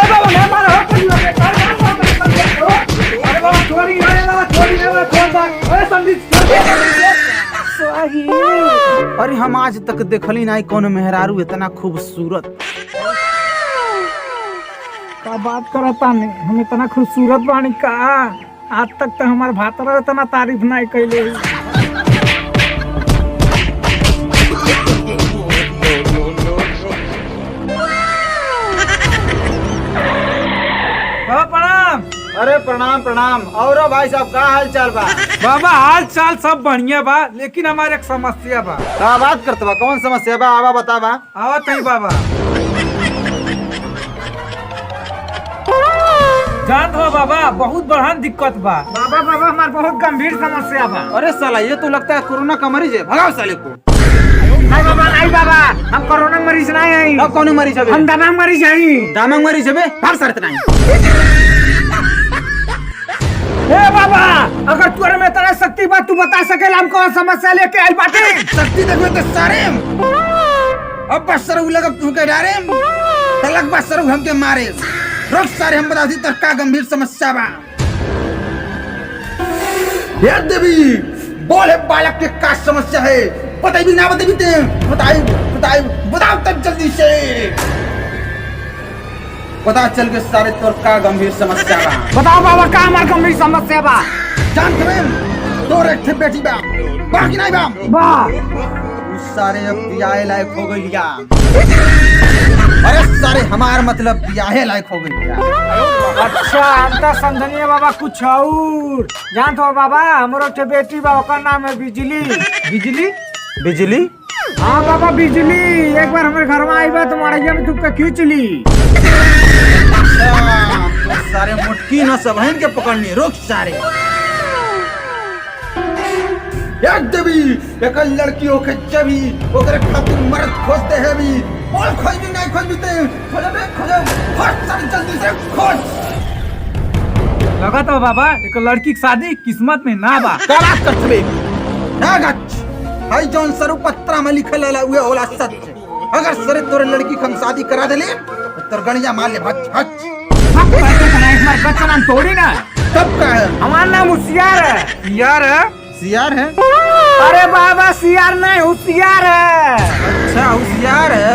बाबा नहीं मारो अरे बाबा चोरी है बाबा चोरी है छोड़ अरे संदीप सही। अरे हम आज तक देखली नहीं कौन मेहरारू इतना खूबसूरत। का बात करता नहीं हम इतना खूबसूरत बानी का आज तक तो हमारे भातरा इतना तारीफ नहीं कैले। बाबा प्रणाम। अरे प्रणाम प्रणाम। और भाई साहब का हाल चाल बा? बाबा हाल चाल सब बढ़िया बा लेकिन हमारे एक समस्या बा। का बात करते बा? कौन समस्या बा? आवा बतावा। आवा तई बाबा जानत हो बाबा बहुत बड़हन दिक्कत बा। बाबा बाबा हमार बहुत गंभीर समस्या बा। अरे साला ये तो लगता है कोरोना का मरीज है, भगाओ साले को। नहीं बाबा नहीं बाबा हम कोरोना मरीज नहीं है। अब कौन मरीज है? हम दमा मरीज है। दामंग मरीज है? भाग सारे नहीं। ए बाबा अगर तोरे में इतना शक्ति बा तू बता सकेला हम कौन समस्या लेके आई बाटे। शक्ति देखो तो सारे अब बसर उलग तू के डारे तलक बसर हम के मारे रोक सारे हम बता दी तक का गंभीर समस्या बा। ये देवी बोले बालक के का समस्या है बताई भी ना बताई भी बताई बताई बताओ तब जल्दी से पता चल के सारे तोर का गंभीर समस्या बा। बताओ बाबा का हमार गंभीर समस्या बा। जान तुम्हें तोर एक बेटी बा बाकी नहीं बा बा सारे अब ब्याह लायक हो गई लिया। अरे सारे हमार मतलब ब्याह लायक हो गई लिया। अच्छा हम तो समझनिए बाबा कुछ और जानत हो बाबा हमरो के बेटी बा ओकर नाम है बिजली। बिजली बिजली? हाँ बाबा बिजली एक बार हमारे घर में आई बा तो मड़ैया में तुमका खींच ली। तो सारे मुटकी न सब हैं के पकड़नी रोक सारे। एक देवी एक लड़कियों के जबी ओकरे खातिर मर्द खोजते हैं भी और खोज भी नहीं खोज भी खोजो फट जल्दी से खोज। लगा तो बाबा एक लड़की की शादी किस्मत में ना बा। का बात करत बे? ना गच हाई जौन सरू पत्रा में लिखल है हुए होला सच। अगर सरे तोरे लड़की हम शादी करा देले तो तोर गणिया मार ले भच भच। हम पैसे बनाए हमारे बच्चा नाम तोड़ी ना। तब का है? हमारा नाम होशियार है। यार है सियार है? अरे बाबा सियार नहीं होशियार है। अच्छा होशियार है।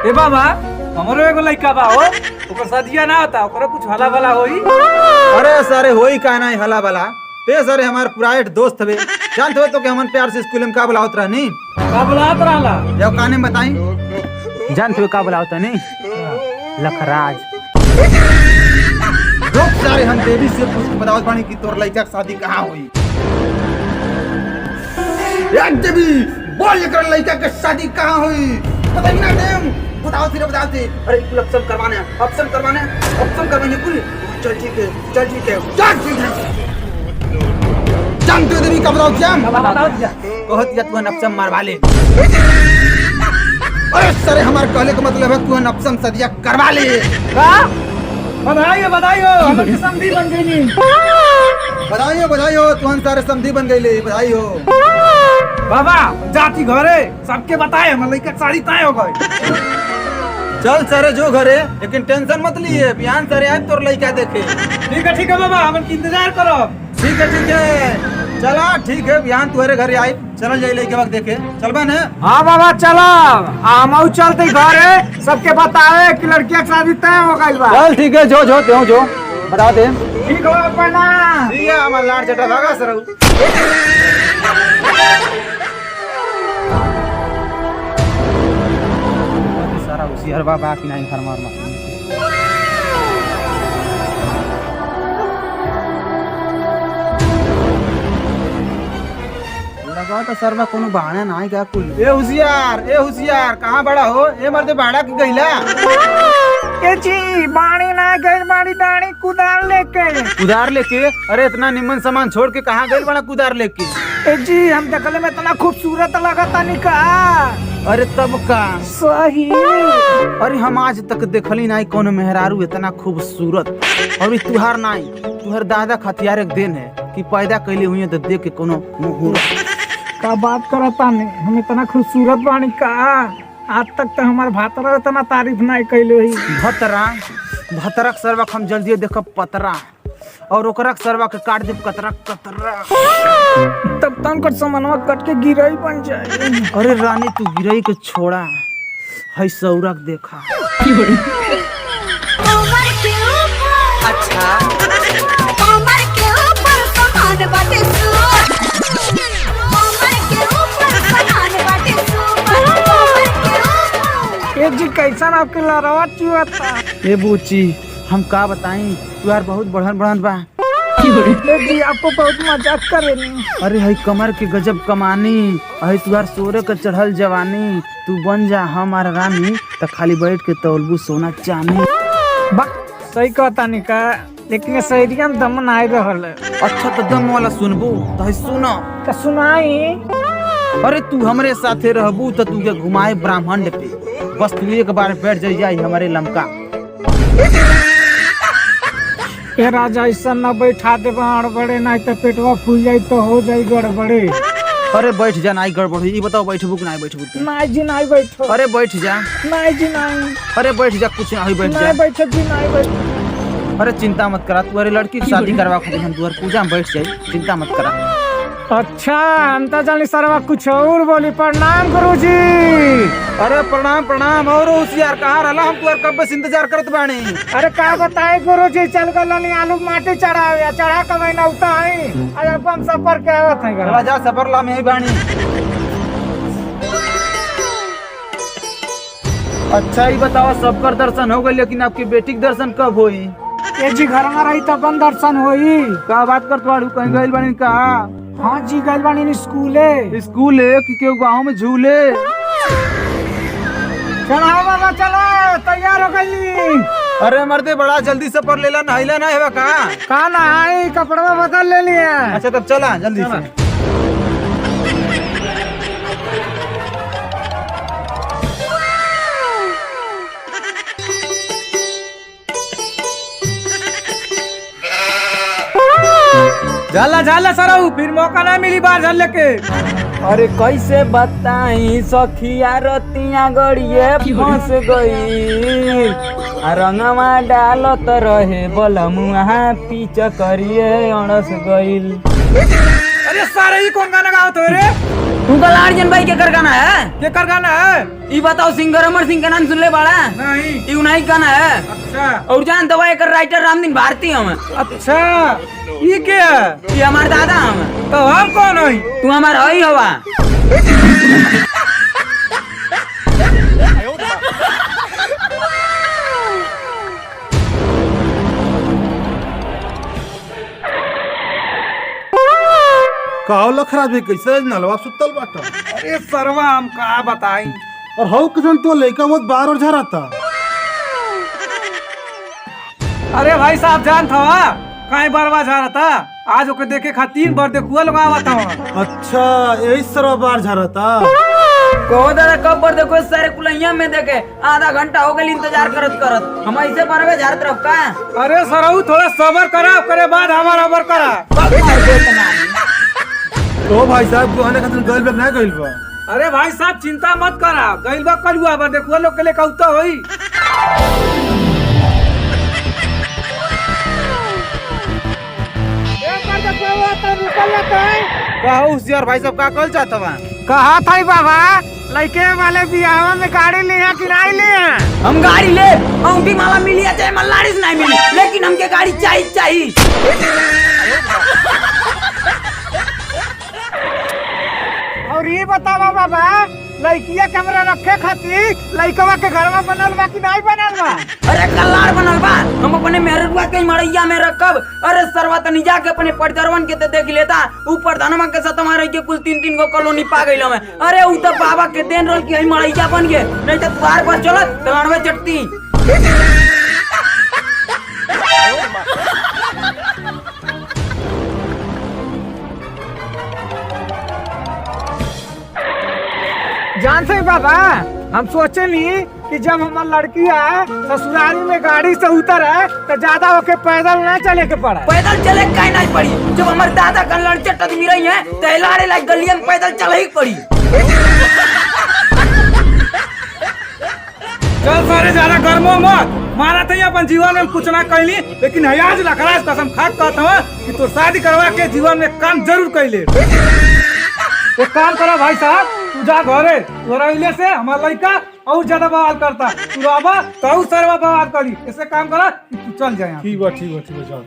ए बाबा हमरो एगो लड़का बा हो ओकर शादिया ना होता ओकरा कुछ हला भला होई। अरे सारे होई का नहीं हला भला ते सारे हमार पुराइट दोस्त हवे जानत हो तो के हमन प्यार से स्कूल में का बुलावत रहनी का बुलात रहला जब काने में बताई जानत हो का बुलावत नहीं लखराज। लोग सारे हम देवी से पूछ के बतावत बानी कि तोर लड़का की शादी कहाँ हुई। एक देवी बोल कर लड़का की शादी कहाँ हुई पता ही ना देम बताओ सिर्फ बताओ से। अरे कुल ऑप्शन करवाने कुल चल ठीक है चल ठीक है चल ठीक है। जानते हो देवी का बताओ क्या कहत या तू नक्शम मारवा ले। अरे सरे हमारे कहले का मतलब है तू नक्शम सदिया करवा ले। बधाई बधाई समधी बन गई। बधाई हो तुहन सारे समधी बन गई ले बधाई हो। बाबा जाती घरे सबके बताए हम लड़का साड़ी तय हो गए। चल सारे जो घरे लेकिन टेंशन मत लिए बिहान सारे आज तोर लड़का देखे। ठीक है बाबा हम इंतजार करो। ठीक है चला ठीक है बिहान तुम्हारे घर आए चल जाए लड़के वक्त देखे चलबा न। हाँ बाबा चलो हम चलते घरे सबके बताए कि लड़किया की शादी तय हो गई बा। चल ठीक है जो बता दे। ठीक हो प्रणाम। ठीक है हमारा लाड चटा भागा सर। सारा होशियार बाबा की नहीं घर मारना लगा तो सर में कोनो बहाना ना है क्या कुल। ए होशियार कहाँ बड़ा हो ए मर्दे बाड़ा की गईला। ए जी बाणी ना गई बाणी डाणी कुदार लेके। अरे इतना निमन सामान छोड़ के कहाँ गई बड़ा कुदार लेके। ए जी हम देखले में इतना खूबसूरत लगता निका। अरे तब का सही। अरे हम आज तक देखली नहीं कौन मेहरारू इतना खूबसूरत और तुहार नहीं तुहर दादा खतियार एक दिन है कि पैदा कैले हुई तो देख के कोनो मुहूर्त का बात करता नहीं हम इतना खूबसूरत बानी का आज तक तो हमारे भातरा इतना तारीफ नहीं कैले हुई। भतरा भतरक सरवा हम जल्दी देखब पतरा और ओकरा सरवा के काट देब कतरा कतरा। तब तन कर सामानवा कट के गिरई बन जाए। अरे रानी तू गिरई के छोड़ा, है सौरक देखा। अच्छा कमर के ऊपर सामान बाटे सुपर, कमर के ऊपर सामान बाटे सुपर, कमर के ऊपर। ए जी कैसा आपके लड़वा चुआता। ए बूची हम का बताई, तू यार बहुत बढ़न बढ़न बा। ए जी आपको बहुत मजाक करेनी। अरे है कमर के गजब कमानी, है तुहार सोरे के चढ़ल जवानी। तू बन जा हमार रानी त खाली बैठ के तौलबू सोना चांदी। बा सही कहता निका, लेकिन शहरिया में दम नहीं रहल। अच्छा तो दम वाला सुनबू तो है सुनो। का सुनाई। अरे तू हमरे साथे रहबू तो तू के घुमाए ब्राह्मण पे, बस तू एक बार बैठ जाई हमारे लमका। ए राजा ऐसा न बैठा दे गड़बड़े, नहीं तो पेटवा फूल जाई तो हो जाई गड़बड़े। अरे बैठ जा, नहीं गड़बड़ हुई। बताओ बैठबू कि नहीं बैठबू? नहीं जी नहीं बैठो। अरे बैठ जा। नहीं जी नहीं। अरे बैठ जा, कुछ नहीं बैठ जा। नहीं बैठो जी नहीं बैठो। अरे चिंता मत करा, तू अरे लड़की की शादी करवा खुद हम तुहर पूजा में बैठ जाई, चिंता मत करा। अच्छा हम तो जानी सरवा कुछ और बोली। प्रणाम गुरुजी। अरे प्रणाम प्रणाम। और होशियार कहाँ रहला, हम तुहर कब से इंतजार करत बानी। अरे का बताए गुरुजी, चल गलनी आलू माटी चढ़ावे, चढ़ा के मैं नौता है। अरे अब हम सफर के आवत है घर। राजा सफर ला में ही बानी। अच्छा ही बताओ, सबकर दर्शन हो गए, लेकिन आपकी बेटी के दर्शन कब होई? ए जी घर में रही तब दर्शन होई। का बात कर तू कहीं गइल बानी का? हाँ जी गइल बानी स्कूले। स्कूल है कि केहू गाँव में झूले? चलो बाबा चलो, तैयार हो गई। अरे मर्दे बड़ा जल्दी सफर लेला, नहाइला ना है का नहाई, कपड़ा बदल ले लिया। अच्छा तब चला जल्दी से। झाला झाला सराऊ, फिर मौका ना मिली बाहर झल के। अरे कैसे बताई सखिया रतिया गड़िए फंस गई, रंगवा डालत रहे बलमुआ पीछ करिए अड़स गईल। अरे सारे ही कौन गाना गाओ तो रे? तू तो लार्जन भाई के कर गाना है? ये कर गाना है? ई बताओ सिंगर अमर सिंह का नाम सुन ले बड़ा? नहीं। ई नहीं गाना है। अच्छा। और जान दवा एक राइटर रामदीन भारती हम। अच्छा ये क्या है? ये हमारे दादा हम। तो हम कौन है? तू हमारा हई हवा। काहो लखरा भी कैसे नलवा सुतल बाटा। अरे सरवा हम का बताई। और हाउ किसन तो लइका बहुत बार और झराता। अरे भाई साहब जान था कहीं बरवा जा रहा था, आज ओके देखे खातिर बर देखुआ लगावा था। अच्छा यही सरवा बार झराता। कहो दादा कब पर देखो सारे कुलैया में देखे, आधा घंटा हो गई इंतजार करत करत। हम ऐसे बरवे झारत रहो का? अरे सरऊ थोड़ा सबर करा, करे बाद हमारा अबर करा। तो भाई साहब दुआने खातिर गइल बा ना गइल बा? अरे भाई साहब चिंता मत करा, गइल बा कलुआ बर देखुआ लोग के लिए कहता होई। होशियार भाई साहब का कल चाहता बा? कहा था बाबा लड़के वाले बियाह में गाड़ी लिया कि नहीं लिया? हम गाड़ी ले औंठी माला मिली है चाहे मल्लाड़ी से नहीं मिली, लेकिन हमके गाड़ी चाहिए चाहिए। और ये बतावा बाबा लड़किया कमरा रखे खातिर लड़कवा के घर में बनल बा कि नहीं बनल बा? अरे कल्लार बनल बा, हम अपने मेहरुआ के मड़ैया में रखब। अरे सरवा तनी जाके अपने पटदरवन के देख लेता, ऊपर धनमा के साथ हमारे के कुल 3-3 गो कॉलोनी पा गइल में। अरे उ तो बाबा के देन रहल कि मड़ैया बन गए, नहीं तो तुहार पर चलत तो लड़वे चटती। जानते बाबा हम सोचे नहीं कि जब हमार लड़की है ससुराली में गाड़ी से उतर है तो ज्यादा होके पैदल न चले के पड़ा। पैदल चले काहे नहीं पड़ी? जब हमारे दादा का लड़चट आदमी रही है तो लाड़े लाइक गलिया में पैदल चल ही पड़ी। चल सारे ज्यादा गर्मो मत, मारा थे अपन जीवन में कुछ ना कैली, लेकिन आज लखराज कसम खा कहता हूँ कि तो शादी करवा के जीवन में काम जरूर कैले। एक काम करो भाई साहब, तू जा घरे, तोरा इले से हमारा लड़का और ज्यादा बवाल करता, तू आबा तो और सरवा बवाल करी। ऐसे काम करा कि तू चल जाए। ठीक है चल।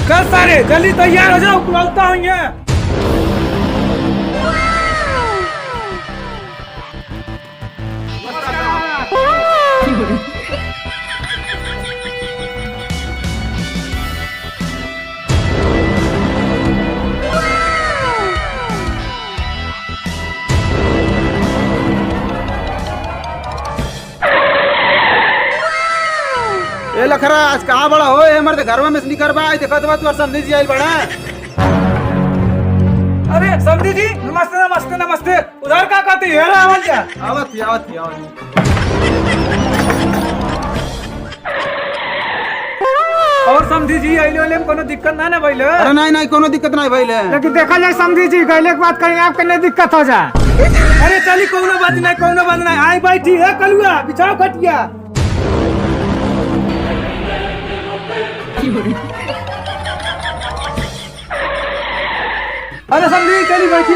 चल सारे जल्दी तैयार हो जाओ, बुलाता हूँ ये। ए लखराज कहाँ बड़ा हो? हमारे घर में मिसनी करवा देखा तो तू समझी जी आइल बड़ा। अरे समझी जी नमस्ते नमस्ते नमस्ते। उधर का कहते हैं आवाज क्या? आवत। और समझी जी आइले वाले में कोनो दिक्कत ना भइले? अरे नहीं कोनो दिक्कत नहीं भइले। लेकिन देखा जाए समझी जी गइले के बात कहीं आपके नहीं दिक्कत हो जा। अरे चली कोनो बात नहीं आई बैठी है कलुआ बिछाओ खटिया। अरे समझी चली बैठी।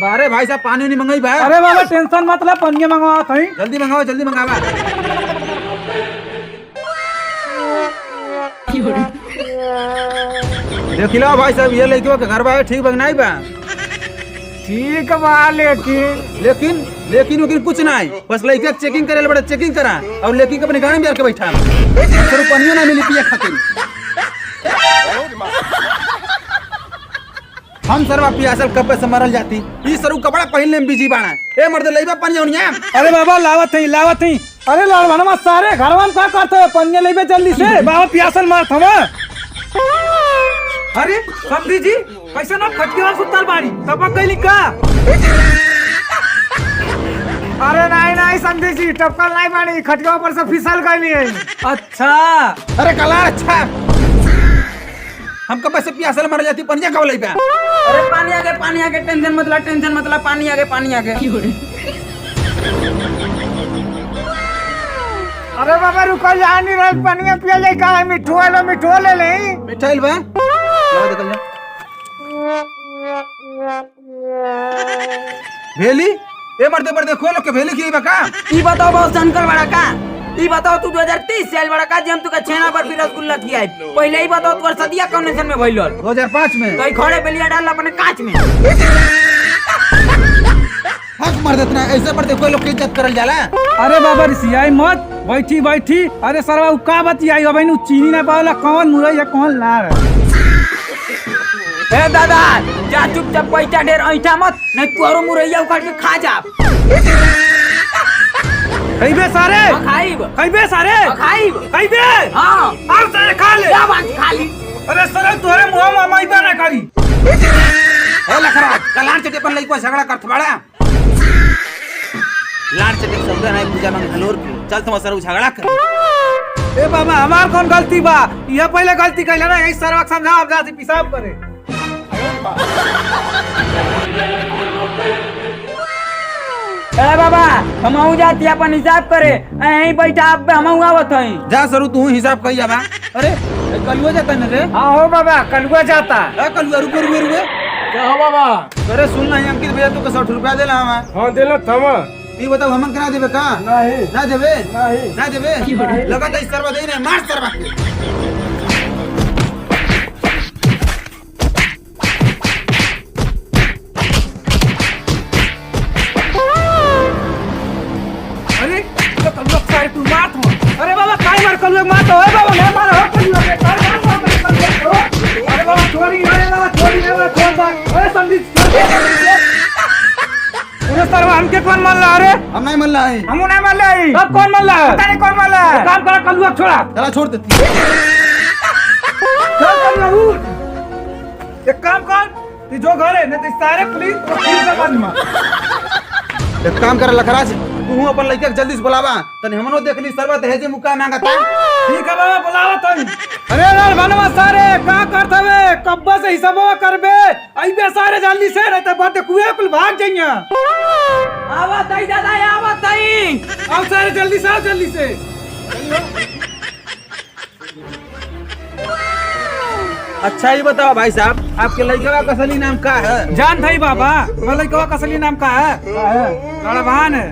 अरे भाई साहब पानी नहीं मंगाई भाई। अरे बाबा टेंशन मत ला, पनिया मंगवा थई। जल्दी मंगावा। देख लो भाई साहब ये लड़कियों के घर बा ठीक बगनाई बा। ठीक बा लेकिन कुछ नहीं, बस लड़के चेकिंग करे बड़ा चेकिंग करा और लड़की के अपने गाड़ी में आके बैठा सर पानियो ना मिली पिए खातिर। हम सरवा पियासल कब से मरल जाती ई सरू कपड़ा पहनने में बिजी बाना। ए मर्द लइबा पानी ओनिया। अरे बाबा लावत ही। अरे लड़वाना सारे घरवा में का करते हो? पनिया लेबे जल्दी से, बाबा पियासल मारत हवा। अरे समझी जी कैसे ना खटिया सुतल बाड़ी तब कैली का? अरे नहीं समझी जी टपकल नहीं बाड़ी, खटिया ऊपर से फिसल गई है। अच्छा अरे कला अच्छा हम कब से पियासल मर जाती पनिया कब लइबा? अरे पानी आगे टेंशन मतलब पानी आगे। अरे बाबा रुको जा नहीं रहा, पनिया पिया जाए का? मिठो ले ले। मिठाइल बा लो देखल जा भेली। ए मर्दे खोलो के भेली की बका। ई बताओ बहुत शंकर बड़ा का? ई बताओ तू 2030 साल बड़ा का जब तू का छेना पर भी रसगुल्ला खियाई? पहले ही बताओ तोर सदिया कौन सन में भइल? 2005 में। तो ई खड़े बेलिया डाल अपने कांच में। हक मर देतना ऐसे मर्दे कोई लोग की इज्जत करल जाला। अरे बाबा रिसियाई मत, बैठी। अरे सरवा उ का बतियाई हो बहन? चीनी ना पावला कौन मुरई है कौन लार? ए दादा जा चुपचाप पैसा ढेर ऐठा मत, नहीं तोरो मुरैया उखाड़ के खा जा। खइबे सारे? खाइब। खइबे सारे? खइबे? हां अब सारे खा ले। क्या बात खा ली? अरे सारे तोरे मुंह में मैदा ना करी। ए लखरा कलान चटे पर लइको झगड़ा करत बड़ा। लान चटे शब्द नहीं पूजा मांगे हलोर के चल तुम सर झगड़ा कर। ए बाबा हमार कौन गलती बा? ये पहले गलती कैला ना, यही सरवा समझाओ अब जाती पेशाब करे। ए बाबा हम जाती अपन हिसाब करे, यहीं बैठा अब हम आवत हई। जा सरू तू हिसाब कई जाबा। अरे कलुआ जाता न रे? हां हो बाबा कलुआ जाता। ए कलुआ रुपए क्या हो बाबा? अरे सुन ना अंकित भैया तू को 60 रुपया देला हम। हां देला थमा। ई बताओ हमन करा देबे का? नहीं ना देबे? नहीं ना देबे? लगा दे सरवा दे ने मार सरवा। अरे तो कलुआ सारे तू मार हो। अरे बाबा काय मार कलुआ मार तो? ए बाबा नहीं मार हो कलुआ के मार। अरे बाबा छोड़ी छोड़ दे। अरे संदीप अरे सरवा हमके कौन मार ला? अरे हम नहीं मल्ला है। हम नहीं मार ले। अब कौन मार ला? पता नहीं कौन मार ला। काम करा कलुआ छोड़ा। चला छोड़ देती। चल कलुआ उठ। एक काम कर तू जो घर है नहीं तो सारे पुलिस वकील का बात मार। एक काम कर लखराज तू अपन लइका के जल्दी से बुलावा तने हमनो देख ली सरवा दहेज मुका मांगता। ठीक है बाबा बुलावा तुम। अरे यार बनवा सारे का करत हवे कब्बा से हिसाबवा करबे अइबे सारे जल्दी से रहते बात कुए कुल भाग जाइया। आवत आई दादा आवत आई। आओ सारे जल्दी से आओ जल्दी से। अच्छा ये बताओ भाई साहब आपके लड़का का असली नाम का है? जान भाई बाबा तुम्हारे लड़का का असली नाम का है? लड़वान है।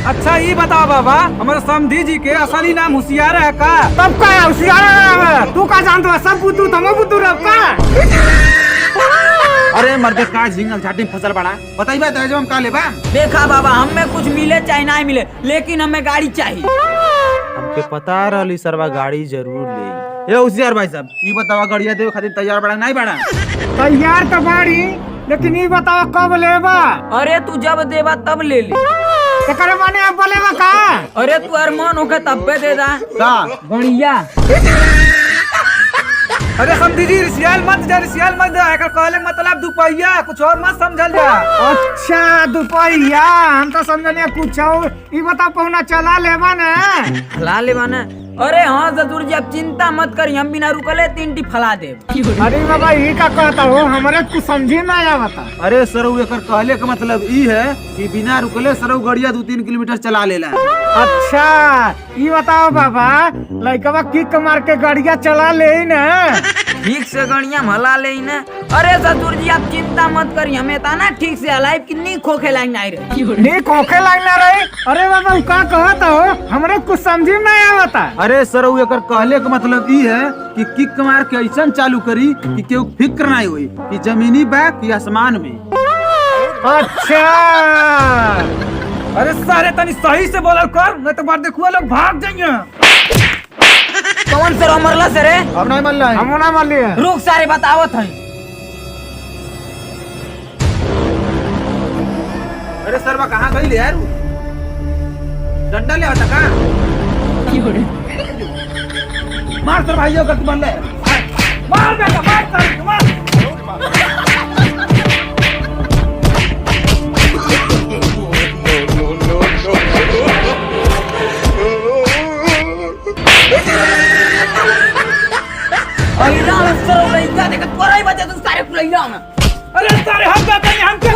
अच्छा ये बताओ बाबा हमारे समधी जी के असली नाम होशियार है का? तब का है होशियार है तू का जानतो है सब बुद्धू तमो बुद्धू रब का। अरे मर्दे का झिंगल झाटी फसल बड़ा बताइए बात है जो हम का लेबा। देखा बाबा हमें कुछ मिले चाहे ना मिले लेकिन हमें गाड़ी चाहिए। हमके पता रहली सरवा गाड़ी जरूर ले। ये होशियार भाई साहब ये बताओ गाड़िया देवे खातिर तैयार बड़ा नहीं बड़ा? तैयार तो बाड़ी लेकिन ये बताओ कब लेबा? अरे तू जब देबा तब ले ले। एकरे माने अब बोलेबा का? अरे तू अरमान होके तब पे दे दा का बढ़िया। अरे समझी जी रिसियाल मत एकर कहले मतलब दुपहिया कुछ और मत समझल जा। अच्छा दुपहिया हम तो समझलिए कुछ और। ई बता पहुना चला लेबा ना? फला ले बाना। अरे हाँ ससुर जी अब चिंता मत करी हम बिना रुकले 3 टी फला दे। अरे बाबा ये का कहता हो हमारे कुछ समझे ना आया बता। अरे सरऊ एकर कहले का मतलब ई है कि बिना रुकले सरऊ गाड़िया 2-3 किलोमीटर चला लेला। अच्छा ये बताओ बाबा लड़का किक मार के गाड़िया चला ले ना? ठीक से गड़िया हला ले ना। अरे ससुर जी आप चिंता मत करी हमें था ना ठीक से हलाई कितनी खोखे लाइन नहीं रही। नहीं खोखे लगना रहे। अरे बाबा का कहता हो हमारे कुछ समझे ना आया बता। अरे सरऊ एकर कहले का मतलब ई है कि किक मार के ऐसा चालू करी कि केहू फिक्र नहीं हुई कि जमीनी बा कि आसमान में। अच्छा अरे सारे तनी सही से बोलल कर नहीं तो बार देखुआ लोग भाग जाइए। कौन से मरला से रे? अब नहीं मान रहा हम ना मान लिए। रुक सारे बतावत है। अरे सरवा कहाँ गई ले यार? डंडा ले आता का? मार सर भाइयों का तू बन ले। मार बेटा मार। अइला सर लइका देख तोरा ही बचे तू सारे फुलैला में। अरे सारे हम कहते हैं हम क्या